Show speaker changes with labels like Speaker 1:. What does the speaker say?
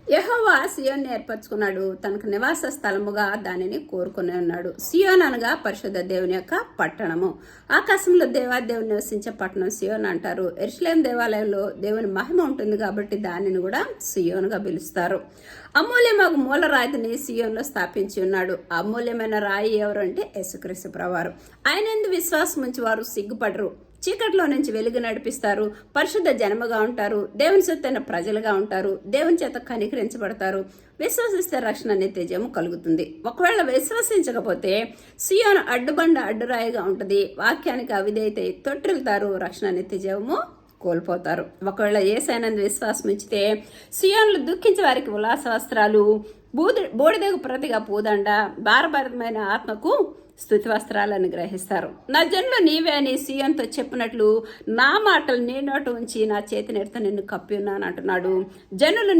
Speaker 1: యెహోవా సియోన్ని ఏర్పరచుకున్నాడు, తనకు నివాస స్థలముగా దానిని కోరుకుని ఉన్నాడు. సియోన్ అనగా పరిశుద్ధ దేవుని యొక్క పట్టణము. ఆకాశంలో దేవాదేవుని నివసించే పట్టణం సియోన్ అంటారు. యెరూషలేము దేవాలయంలో దేవుని మహిమ ఉంటుంది కాబట్టి దానిని కూడా సియోన్గా పిలుస్తారు. అమూల్యమగు మూల రాయిని సియోన్లో స్థాపించి ఉన్నాడు. అమూల్యమైన రాయి ఎవరు అంటే యేసుక్రీస్తు ప్రభువారు. ఆయన యందు విశ్వాసం ఉంచి వారు సిగ్గుపడరు. చీకట్లో నుంచి వెలుగు నడిపిస్తారు. పరిశుద్ధ జన్మగా ఉంటారు. దేవుని సొత్తైన ప్రజలుగా ఉంటారు. దేవుని చేత కనికరించబడతారు. విశ్వసిస్తే రక్షణ నిత్యజయము కలుగుతుంది. ఒకవేళ విశ్వసించకపోతే సియోను అడ్డుబండ అడ్డురాయిగా ఉంటుంది. వాక్యానికి అవిధేయత తొట్టిల్తారు. రక్షణ నిత్యజయము కోల్పోతారు. ఒకవేళ యేసయ్యనందు విశ్వాసం ఇచ్చితే సియోన్లు దుఃఖించే వారికి ఉల్లాస వస్త్రాలు, బూడిదకు ప్రతిగా పూదండ, భారభరితమైన ఆత్మకు స్తుతి వస్త్రాలను గ్రహిస్తారు. నా జనులు నీవే అని సియోనుతో చెప్పినట్లు నా మాటలు నీ నోట ఉంచి నా చేతి నెడత నిన్ను కప్పి ఉన్నాను అంటున్నాడు. జనులు